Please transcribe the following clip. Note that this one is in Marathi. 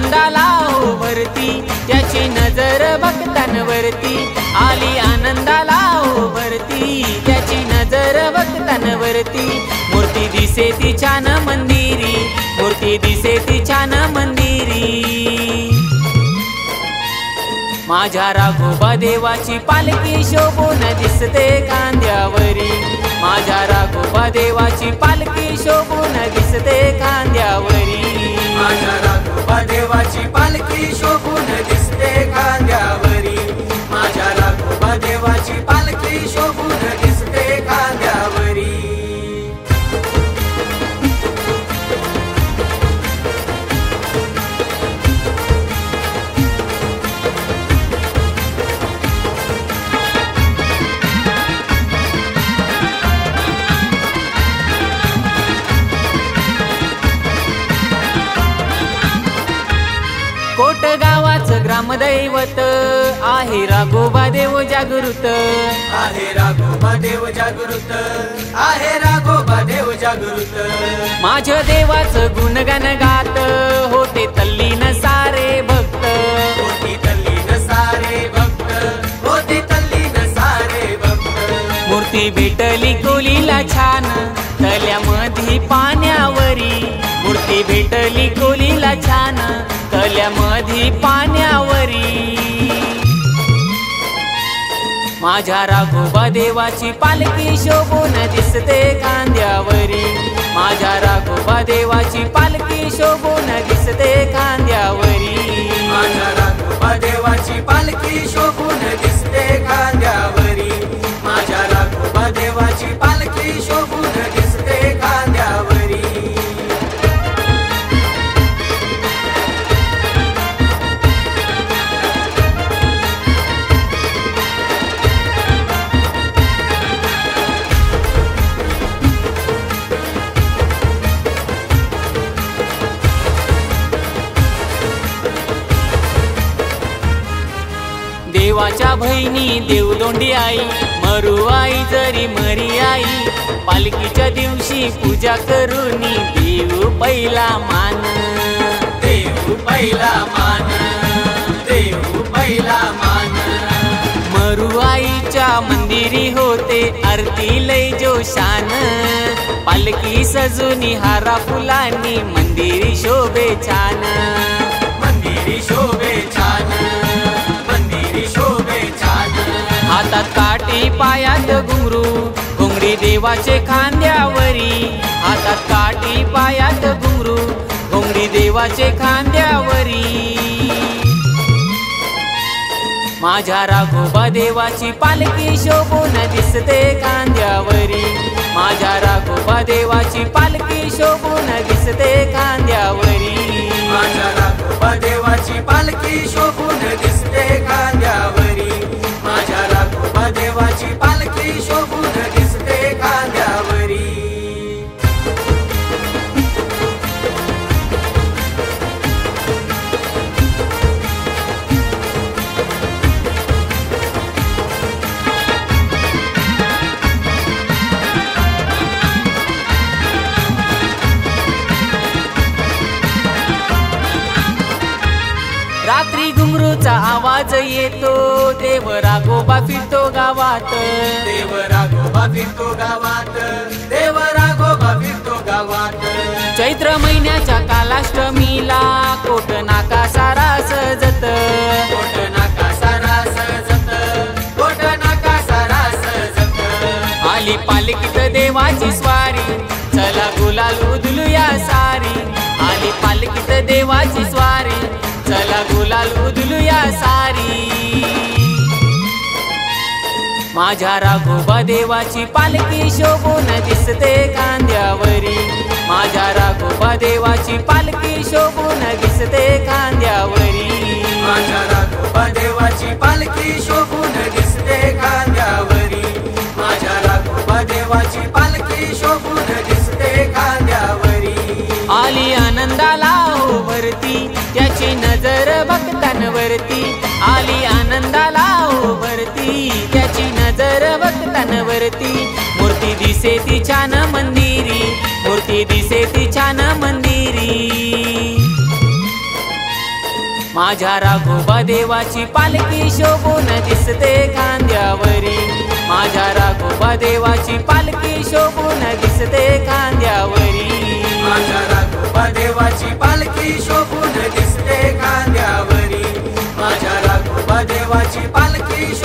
आनंदाला हो भरती, त्याची नजर भक्तांवरती आली आनंदाला हो भरती, त्याची नजर भक्तांवरती। मूर्ती दिसे ती छान मंदिरी, मूर्ती दिसे ती छान मंदिरी। माझ्या राघोबा देवाची पालखी शोभून दिसते खांद्यावरी, माझ्या राघोबा देवाची पालखी शोभून दिसते खांद्यावरी, माझ्या राघोबा देवाची पालखी शोभून दिसते खांद्यावरी, माझ्या राघोबा देवाची पालखी शोभून दिसते खांद्यावरी। कोट गावाचं ग्रामदैवत आहे राघोबा देव जागृत, आहे राघोबा देव जागृत, आहे राघोबा देव जागृत। माझ्या देवाचं गुणगान गात होते तल्लीन सारे भक्त, होती तल्लीन सारे भक्त, होती तल्लीन सारे भक्त। मूर्ती भेटली कोलीला छान तल्यामध्ये पाण्यावरी, मूर्ती भेटली कोलीला छान तल्यामध्ये पाण्यावरी। माझ्या राघोबा देवाची पालखी शोभून दिसते खांद्यावरी, माझ्या राघोबा देवाची पालखी शोभून दिसते खांद्यावरी, माझ्या राघोबा देवाची पालखी शोभून दिसते खांद्यावरी, माझ्या राघोबा देवाची पालखी शोभून दिसते खांद्यावरी। देवाच्या बहिणी देवदोंडी आई, मरू आई जरी मरी आई, पालखीच्या दिवशी पूजा करूनी देव पहिला मान, देव पहिला मान, देव पहिला मान। मरू आईच्या मंदिरी होते आरती लय जोशान, पालखी सजूनी हारा फुलांनी मंदिरी शोभे छान, मंदिरी शोभे छान, मंदिरी शोभे छान। हातात काठी पायात घुंगरू, घुंगडी देवाचे खांद्यावरी, हातात काठी पायात घुंगरू, घुंगडी देवाचे खांद्यावरी। माझ्या राघोबा देवाची पालखी शोभून दिसते खांद्यावरी, माझ्या राघोबा देवाची पालखी शोभून दिसते खांद्यावरी, माझ्या राघोबा देवाची पालखी शोभून दिसते खांद्यावरी, माझ्या राघोबा देवाची पालखी शोभून दिसते खांद्यावरी। रात्री घुंगरूचा आवाज येतो, देव राघोबा फिरतो गावात, देव राघोबा फिरतो गावात, देव राघोबा फिरतो गावात। चैत्र महिन्याच्या कालाष्टमीला कोट नाका सारा सजत, कोट नाका सारा सजत, कोट नाका सारा सजत। आली पालखीत देवाची स्वारी, चला गुलाल उधलूया सारी, आली पालखीत देवाची स्वारी, चला गुलाल उधलूया सारी। माझ्या राघोबा देवाची पालखी शोभून दिसते खांद्यावरी, माझ्या राघोबा देवाची पालखी शोभून दिसते खांद्यावरी, माझ्या राघोबा देवाची पालखी शोभून दिसते खांद्यावरी, माझ्या राघोबा देवाची पालखी शोभून दिसते खांद्यावरी। आली आनंदाला हो भरती, त्याची नजर भक्तांवरती आली आनंदाला हो भरती, त्याची नजर भक्तांवरती। मूर्ती दिसे ती छान मंदिरी, मूर्ती दिसे ती छान मंदिरी। माझ्या राघोबा देवाची पालखी शोभून दिसते खांद्यावरी, माझ्या राघोबा देवाची पालखी शोभून दिसते खांद्यावरी, माझ्या राघोबा देवाची पालखी शोभून दिसते खांद्यावरी, माझ्या राघोबा देवाची पालखी